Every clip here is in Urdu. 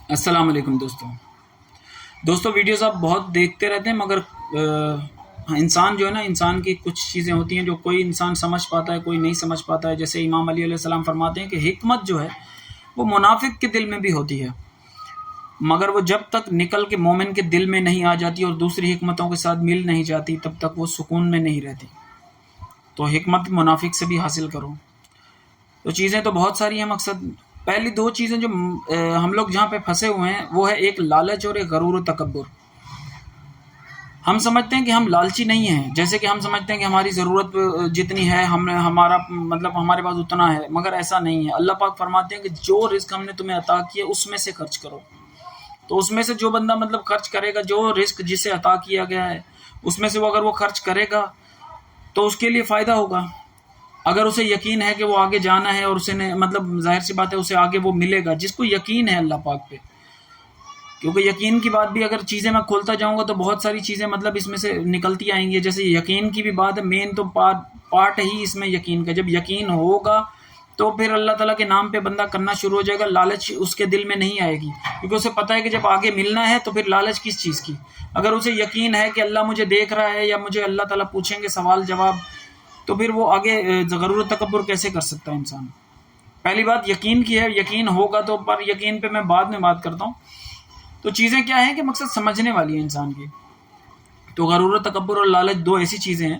السلام علیکم دوستوں ویڈیوز آپ بہت دیکھتے رہتے ہیں، مگر انسان جو ہے نا، انسان کی کچھ چیزیں ہوتی ہیں جو کوئی انسان سمجھ پاتا ہے، کوئی نہیں سمجھ پاتا ہے۔ جیسے امام علی علیہ السلام فرماتے ہیں کہ حکمت جو ہے وہ منافق کے دل میں بھی ہوتی ہے، مگر وہ جب تک نکل کے مومن کے دل میں نہیں آ جاتی اور دوسری حکمتوں کے ساتھ مل نہیں جاتی، تب تک وہ سکون میں نہیں رہتی۔ تو حکمت منافق سے بھی حاصل کرو۔ تو چیزیں تو بہت ساری ہیں، مقصد پہلی دو چیزیں جو ہم لوگ جہاں پہ پھنسے ہوئے ہیں وہ ہے ایک لالچ اور ایک غرور و تکبر۔ ہم سمجھتے ہیں کہ ہم لالچی نہیں ہیں، جیسے کہ ہم سمجھتے ہیں کہ ہماری ضرورت جتنی ہے ہمارا مطلب ہمارے پاس اتنا ہے، مگر ایسا نہیں ہے۔ اللہ پاک فرماتے ہیں کہ جو رزق ہم نے تمہیں عطا کیا اس میں سے خرچ کرو۔ تو اس میں سے جو بندہ مطلب خرچ کرے گا، جو رزق جسے عطا کیا گیا ہے اس میں سے اگر وہ خرچ کرے گا تو اس کے لیے فائدہ ہوگا۔ اگر اسے یقین ہے کہ وہ آگے جانا ہے اور اسے مطلب ظاہر سی بات ہے اسے آگے وہ ملے گا، جس کو یقین ہے اللہ پاک پہ۔ کیونکہ یقین کی بات بھی اگر چیزیں میں کھولتا جاؤں گا تو بہت ساری چیزیں مطلب اس میں سے نکلتی آئیں گی۔ جیسے یقین کی بھی بات ہے، مین تو پارٹ ہی اس میں یقین کا۔ جب یقین ہوگا تو پھر اللہ تعالیٰ کے نام پہ بندہ کرنا شروع ہو جائے گا، لالچ اس کے دل میں نہیں آئے گی، کیونکہ اسے پتہ ہے کہ جب آگے ملنا ہے تو پھر لالچ کس چیز کی۔ اگر اسے یقین ہے کہ اللہ مجھے دیکھ رہا ہے یا مجھے اللہ تعالیٰ پوچھیں گے سوال جواب، تو پھر وہ آگے غرور و تکبر کیسے کر سکتا ہے انسان؟ پہلی بات یقین کی ہے، یقین ہوگا تو، پر یقین پہ میں بعد میں بات کرتا ہوں۔ تو چیزیں کیا ہیں کہ مقصد سمجھنے والی ہے انسان کی۔ تو غرور و تکبر اور لالچ دو ایسی چیزیں ہیں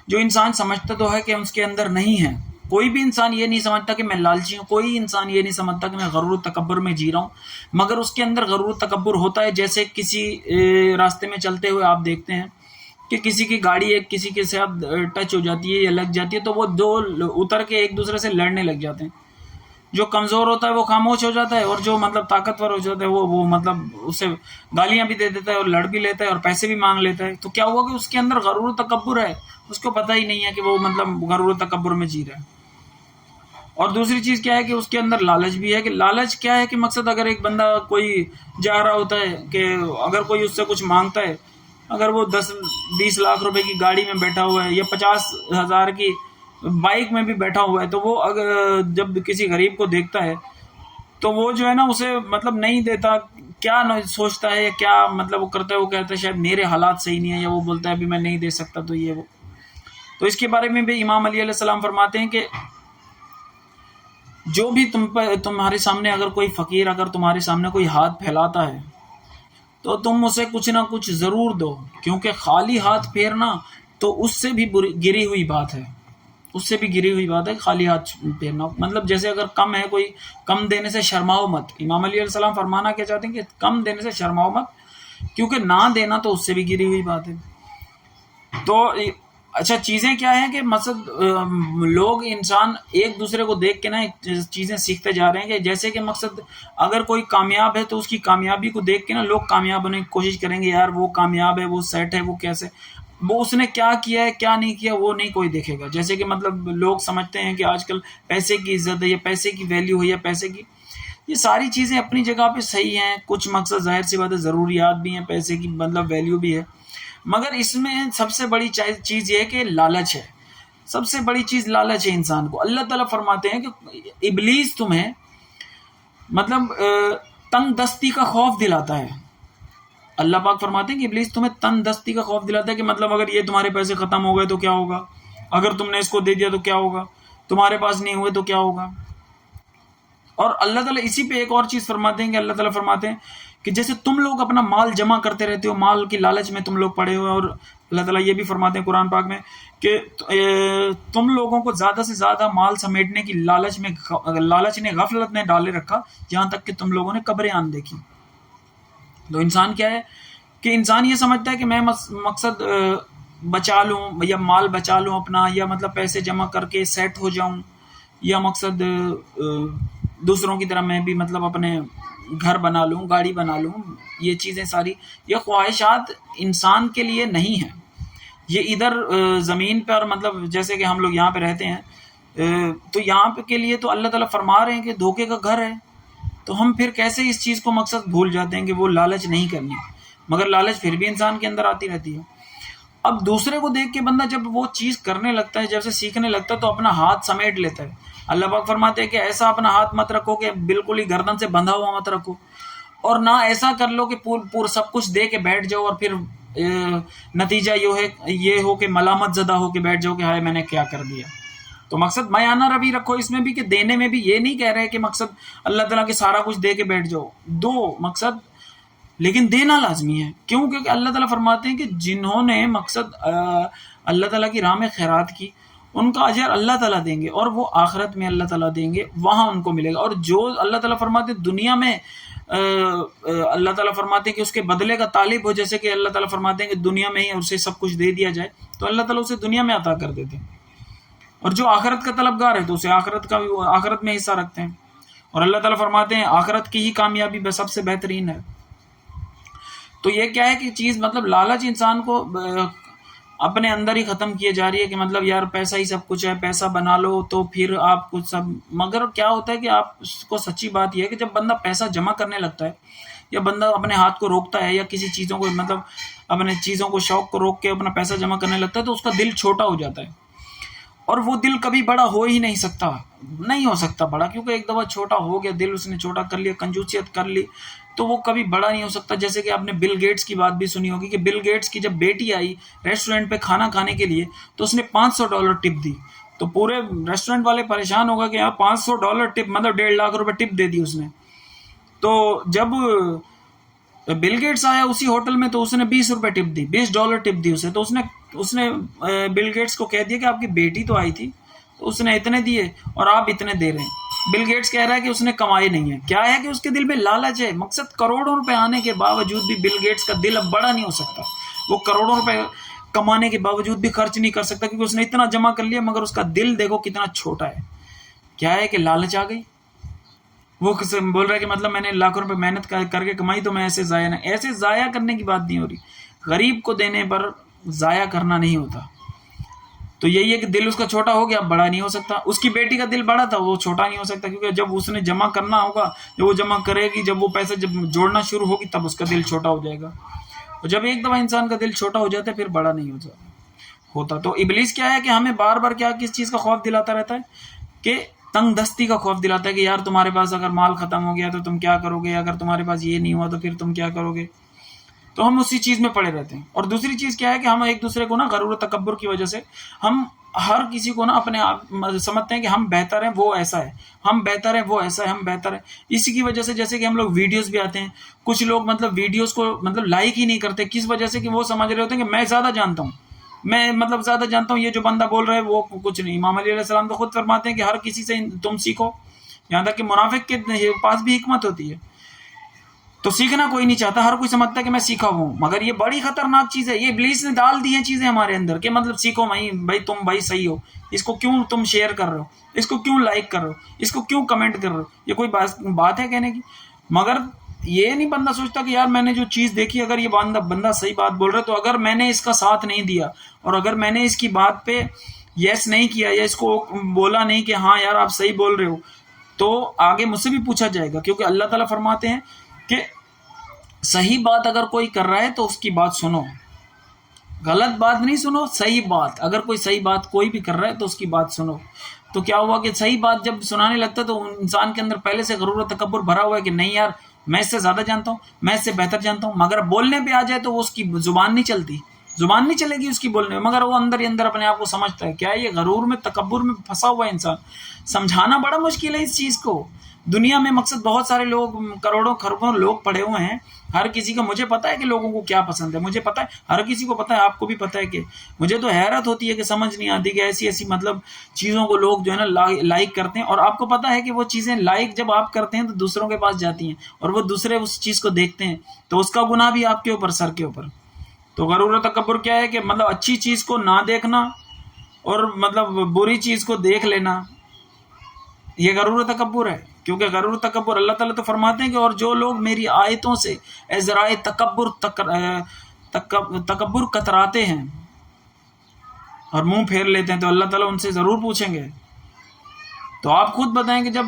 جو انسان سمجھتا تو ہے کہ اس کے اندر نہیں ہے۔ کوئی بھی انسان یہ نہیں سمجھتا کہ میں لالچی ہوں، کوئی انسان یہ نہیں سمجھتا کہ میں غرور و تکبر میں جی رہا ہوں، مگر اس کے اندر غرور و تکبر ہوتا ہے۔ جیسے کسی راستے میں چلتے ہوئے آپ دیکھتے ہیں کہ کسی کی گاڑی ایک کسی کے ساتھ ٹچ ہو جاتی ہے یا لگ جاتی ہے تو وہ دو اتر کے ایک دوسرے سے لڑنے لگ جاتے ہیں۔ جو کمزور ہوتا ہے وہ خاموش ہو جاتا ہے، اور جو مطلب طاقتور ہو جاتا ہے وہ مطلب اسے گالیاں بھی دے دیتا ہے اور لڑ بھی لیتا ہے اور پیسے بھی مانگ لیتا ہے۔ تو کیا ہوا کہ اس کے اندر غرور و تکبر ہے، اس کو پتہ ہی نہیں ہے کہ وہ مطلب غرور و تکبر میں جی رہا ہے۔ اور دوسری چیز کیا ہے کہ اس کے اندر لالچ بھی ہے۔ کہ لالچ کیا ہے کہ مقصد اگر ایک بندہ کوئی جا رہا ہوتا ہے کہ اگر کوئی اس سے کچھ مانگتا ہے، اگر وہ 10-20 لاکھ روپے کی گاڑی میں بیٹھا ہوا ہے یا 50,000 کی بائک میں بھی بیٹھا ہوا ہے، تو وہ اگر جب کسی غریب کو دیکھتا ہے تو وہ جو ہے نا اسے مطلب نہیں دیتا، کیا سوچتا ہے یا کیا مطلب وہ کرتا ہے، وہ کہتا ہے شاید میرے حالات صحیح نہیں ہے، یا وہ بولتا ہے ابھی میں نہیں دے سکتا تو یہ وہ۔ تو اس کے بارے میں بھی امام علی علیہ السلام فرماتے ہیں کہ جو بھی تمہارے سامنے اگر کوئی فقیر اگر تمہارے سامنے کوئی ہاتھ پھیلاتا ہے تو تم اسے کچھ نہ کچھ ضرور دو، کیونکہ خالی ہاتھ پھیرنا تو اس سے بھی گری ہوئی بات ہے، اس سے بھی گری ہوئی بات ہے خالی ہاتھ پھیرنا۔ مطلب جیسے اگر کم ہے کوئی، کم دینے سے شرماؤ مت۔ امام علی علیہ السلام فرمانا کیا چاہتے ہیں کہ کم دینے سے شرماؤ مت، کیونکہ نہ دینا تو اس سے بھی گری ہوئی بات ہے۔ تو اچھا چیزیں کیا ہیں کہ مقصد لوگ انسان ایک دوسرے کو دیکھ کے نا چیزیں سیکھتے جا رہے ہیں، کہ جیسے کہ مقصد اگر کوئی کامیاب ہے تو اس کی کامیابی کو دیکھ کے نا لوگ کامیاب ہونے کی کوشش کریں گے، یار وہ کامیاب ہے، وہ سیٹ ہے، وہ کیسے، وہ اس نے کیا کیا ہے کیا نہیں کیا وہ نہیں کوئی دیکھے گا۔ جیسے کہ مطلب لوگ سمجھتے ہیں کہ آج کل پیسے کی عزت ہے یا پیسے کی ویلیو ہے یا پیسے کی، یہ ساری چیزیں اپنی جگہ پہ صحیح ہیں، کچھ مقصد ظاہر سی بات ہے ضروریات بھی ہیں، پیسے کی مطلب ویلیو بھی ہے، مگر اس میں سب سے بڑی چیز یہ ہے کہ لالچ ہے۔ سب سے بڑی چیز لالچ ہے انسان کو۔ اللہ تعالیٰ فرماتے ہیں کہ ابلیس تمہیں مطلب تنگ دستی کا خوف دلاتا ہے۔ اللہ پاک فرماتے ہیں کہ ابلیس تمہیں تنگ دستی کا خوف دلاتا ہے، کہ مطلب اگر یہ تمہارے پیسے ختم ہو گئے تو کیا ہوگا، اگر تم نے اس کو دے دیا تو کیا ہوگا، تمہارے پاس نہیں ہوئے تو کیا ہوگا۔ اور اللہ تعالیٰ اسی پہ ایک اور چیز فرماتے ہیں کہ اللہ تعالیٰ فرماتے ہیں کہ جیسے تم لوگ اپنا مال جمع کرتے رہتے ہو، مال کی لالچ میں تم لوگ پڑے ہوئے، اور اللہ تعالیٰ یہ بھی فرماتے ہیں قرآن پاک میں کہ تم لوگوں کو زیادہ سے زیادہ مال سمیٹنے کی لالچ نے غفلت نے ڈالے رکھا، یہاں تک کہ تم لوگوں نے قبریں آن دیکھی۔ تو انسان کیا ہے کہ انسان یہ سمجھتا ہے کہ میں مقصد بچا لوں یا مال بچا لوں اپنا، یا مطلب پیسے جمع کر کے سیٹ ہو جاؤں، یا مقصد دوسروں کی طرح میں بھی مطلب اپنے گھر بنا لوں، گاڑی بنا لوں۔ یہ چیزیں ساری، یہ خواہشات انسان کے لیے نہیں ہیں۔ یہ ادھر زمین پر مطلب جیسے کہ ہم لوگ یہاں پہ رہتے ہیں تو یہاں پہ کے لیے تو اللہ تعالیٰ فرما رہے ہیں کہ دھوکے کا گھر ہے، تو ہم پھر کیسے اس چیز کو مقصد بھول جاتے ہیں کہ وہ لالچ نہیں کرنی، مگر لالچ پھر بھی انسان کے اندر آتی رہتی ہے۔ اب دوسرے کو دیکھ کے بندہ جب وہ چیز کرنے لگتا ہے، جب سے سیکھنے لگتا ہے، تو اپنا ہاتھ سمیٹ لیتا ہے۔ اللہ پاک فرماتے ہیں کہ ایسا اپنا ہاتھ مت رکھو کہ بالکل ہی گردن سے بندھا ہوا مت رکھو، اور نہ ایسا کر لو کہ پور سب کچھ دے کے بیٹھ جاؤ اور پھر نتیجہ یہ ہو کہ ملامت زدہ ہو کے بیٹھ جاؤ کہ ہائے میں نے کیا کر دیا. تو مقصد مایانہ روی رکھو اس میں بھی کہ دینے میں بھی یہ نہیں کہہ رہے کہ مقصد اللہ تعالیٰ کے سارا کچھ دے کے بیٹھ جاؤ، دو مقصد، لیکن دینا لازمی ہے. کیوں؟ کیونکہ اللہ تعالیٰ فرماتے ہیں کہ جنہوں نے مقصد اللہ تعالیٰ کی راہ میں خیرات کی ان کا اجر اللہ تعالیٰ دیں گے اور وہ آخرت میں اللہ تعالیٰ دیں گے، وہاں ان کو ملے گا. اور جو اللہ تعالیٰ فرماتے ہیں دنیا میں اللہ تعالیٰ فرماتے ہیں کہ اس کے بدلے کا طالب ہو، جیسے کہ اللہ تعالیٰ فرماتے ہیں کہ دنیا میں ہی اسے سب کچھ دے دیا جائے تو اللہ تعالیٰ اسے دنیا میں عطا کر دیتے ہیں. اور جو آخرت کا طلبگار ہے تو اسے آخرت میں حصہ رکھتے ہیں. اور اللہ تعالیٰ فرماتے ہیں آخرت کی ہی کامیابی سب سے بہترین ہے. تو یہ کیا ہے کہ چیز مطلب لالچ انسان کو اپنے اندر ہی ختم کیے جا رہی ہے کہ مطلب یار پیسہ ہی سب کچھ ہے، پیسہ بنا لو تو پھر آپ کچھ سب. مگر کیا ہوتا ہے کہ آپ کو سچی بات یہ ہے کہ جب بندہ پیسہ جمع کرنے لگتا ہے یا بندہ اپنے ہاتھ کو روکتا ہے یا کسی چیزوں کو مطلب اپنے چیزوں کو شوق کو روک کے اپنا پیسہ جمع کرنے لگتا ہے تو اس کا دل چھوٹا ہو جاتا ہے. اور وہ دل کبھی بڑا ہو ہی نہیں سکتا بڑا، کیونکہ ایک دفعہ چھوٹا ہو گیا، دل اس نے چھوٹا کر لیا، کنجوسیت کر لی تو وہ کبھی بڑا نہیں ہو سکتا. جیسے کہ آپ نے بل گیٹس کی بات بھی سنی ہوگی کہ بل گیٹس کی جب بیٹی آئی ریسٹورینٹ پہ کھانا کھانے کے لیے تو اس نے $500 ٹپ دی. تو پورے ریسٹورینٹ والے پریشان ہوگا کہ یہاں $500 ٹپ مطلب $1.5 لاکھ ٹپ دے دی اس نے. تو جب بل گیٹس آیا اسی ہوٹل میں تو اس نے $20 ٹپ دی، $20 ٹپ دی اسے. تو اس نے بل گیٹس کو کہہ دیا کہ آپ کی بیٹی تو آئی تھی تو اس نے اتنے دیے اور آپ اتنے دے رہے ہیں. بل گیٹس کہہ رہا ہے کہ اس نے کمائے نہیں ہے. کیا ہے کہ اس کے دل میں لالچ ہے. مقصد کروڑوں روپے آنے کے باوجود بھی بل گیٹس کا دل اب بڑا نہیں ہو سکتا. وہ کروڑوں روپے کمانے کے باوجود بھی خرچ نہیں کر سکتا کیونکہ اس نے اتنا جمع کر لیا، مگر اس کا دل دیکھو کتنا چھوٹا ہے. کیا ہے کہ لالچ آ گئی. وہ بول رہا ہے کہ مطلب میں نے لاکھوں روپے محنت کر کے کمائی تو میں ایسے ضائع کرنے کی بات نہیں ہو رہی. غریب کو دینے پر ضائع کرنا نہیں ہوتا. تو یہی ہے کہ دل اس کا چھوٹا ہو گیا، بڑا نہیں ہو سکتا. اس کی بیٹی کا دل بڑا تھا، وہ چھوٹا نہیں ہو سکتا کیونکہ جب اس نے جمع کرنا ہوگا، جب وہ جمع کرے گی، جب وہ پیسے جب جوڑنا شروع ہوگی تب اس کا دل چھوٹا ہو جائے گا. اور جب ایک دفعہ انسان کا دل چھوٹا ہو جاتا ہے پھر بڑا نہیں ہوتا. تو ابلیس کیا ہے کہ ہمیں بار بار کس چیز کا خوف دلاتا رہتا ہے کہ تنگ دستی کا خوف دلاتا ہے کہ یار تمہارے پاس اگر مال ختم ہو گیا تو تم کیا کرو گے، اگر تمہارے پاس یہ نہیں ہوا تو پھر تم کیا کرو گے. تو ہم اسی چیز میں پڑے رہتے ہیں. اور دوسری چیز کیا ہے کہ ہم ایک دوسرے کو نا غرور و تکبر کی وجہ سے ہم ہر کسی کو نا اپنے آپ سمجھتے ہیں کہ ہم بہتر ہیں، وہ ایسا ہے، ہم بہتر ہیں، وہ ایسا ہے، ہم بہتر ہیں. اسی کی وجہ سے جیسے کہ ہم لوگ ویڈیوز بھی آتے ہیں، کچھ لوگ مطلب ویڈیوز کو مطلب لائک ہی نہیں کرتے. کس وجہ سے کہ وہ سمجھ رہے ہوتے ہیں کہ میں زیادہ جانتا ہوں، یہ جو بندہ بول رہا ہے وہ کچھ نہیں. امام علیہ السلام تو خود فرماتے ہیں کہ ہر کسی سے تم سیکھو، یہاں تک کہ منافق کے پاس بھی حکمت ہوتی ہے. تو سیکھنا کوئی نہیں چاہتا، ہر کوئی سمجھتا ہے کہ میں سیکھا ہوں. مگر یہ بڑی خطرناک چیز ہے. یہ ابلیس نے ڈال دی ہیں چیزیں ہمارے اندر کہ مطلب سیکھو بھائی تم بھائی صحیح ہو، اس کو کیوں تم شیئر کر رہے ہو، اس کو کیوں لائک کر رہے ہو، اس کو کیوں کمنٹ کر رہے ہو. یہ کوئی بات ہے کہنے کی. مگر یہ نہیں بندہ سوچتا کہ یار میں نے جو چیز دیکھی، اگر یہ بندہ صحیح بات بول رہا ہے تو اگر میں نے اس کا ساتھ نہیں دیا اور اگر میں نے اس کی بات پہ یس نہیں کیا یا اس کو بولا نہیں کہ ہاں یار آپ صحیح بول رہے ہو، تو آگے مجھ سے بھی پوچھا جائے گا. کیونکہ اللہ تعالیٰ فرماتے ہیں کہ صحیح بات اگر کوئی کر رہا ہے تو اس کی بات سنو، غلط بات نہیں سنو، صحیح بات. اگر کوئی صحیح بات کوئی بھی کر رہا ہے تو اس کی بات سنو. تو کیا ہوا کہ صحیح بات جب سنانے لگتا ہے تو انسان کے اندر پہلے سے غرور و تکبر بھرا ہوا ہے کہ نہیں یار میں اس سے زیادہ جانتا ہوں، میں اس سے بہتر جانتا ہوں. مگر بولنے پہ آ جائے تو وہ اس کی زبان نہیں چلتی، زبان نہیں چلے گی اس کی بولنے میں، مگر وہ اندر ہی اندر اپنے آپ کو سمجھتا ہے. کیا یہ غرور میں تکبر میں پھنسا ہوا ہے انسان. سمجھانا بڑا مشکل ہے اس چیز کو. دنیا میں مقصد بہت سارے لوگ، کروڑوں خربوں لوگ پڑے ہوئے ہیں. ہر کسی کا مجھے پتا ہے کہ لوگوں کو کیا پسند ہے، مجھے پتا ہے، ہر کسی کو پتا ہے، آپ کو بھی پتا ہے. کہ مجھے تو حیرت ہوتی ہے کہ سمجھ نہیں آتی کہ ایسی مطلب چیزوں کو لوگ جو ہے نا لائک کرتے ہیں. اور آپ کو پتا ہے کہ وہ چیزیں لائک جب آپ کرتے ہیں تو دوسروں کے پاس جاتی ہیں اور وہ دوسرے اس چیز کو دیکھتے ہیں تو اس کا گناہ بھی آپ کے اوپر، سر کے اوپر. تو غرور و تکبر کیا ہے کہ مطلب اچھی چیز کو نہ دیکھنا اور مطلب بری چیز کو دیکھ لینا، یہ غرور و تکبر ہے. کیونکہ غرور و تکبر اللہ تعالیٰ تو فرماتے ہیں کہ اور جو لوگ میری آیتوں سے ذرائع تکبر کتراتے ہیں اور منہ پھیر لیتے ہیں تو اللہ تعالیٰ ان سے ضرور پوچھیں گے. تو آپ خود بتائیں کہ جب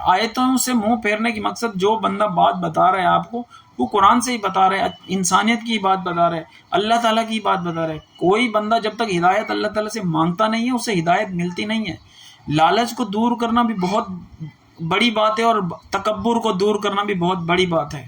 آیتوں سے منہ پھیرنے کی مقصد جو بندہ بات بتا رہا ہے آپ کو، وہ قرآن سے ہی بتا رہے ہیں، انسانیت کی بات بتا رہے ہیں، اللہ تعالیٰ کی بات بتا رہے ہیں. کوئی بندہ جب تک ہدایت اللہ تعالیٰ سے مانگتا نہیں ہے اسے ہدایت ملتی نہیں ہے. لالچ کو دور کرنا بھی بہت بڑی بات ہے اور تکبر کو دور کرنا بھی بہت بڑی بات ہے.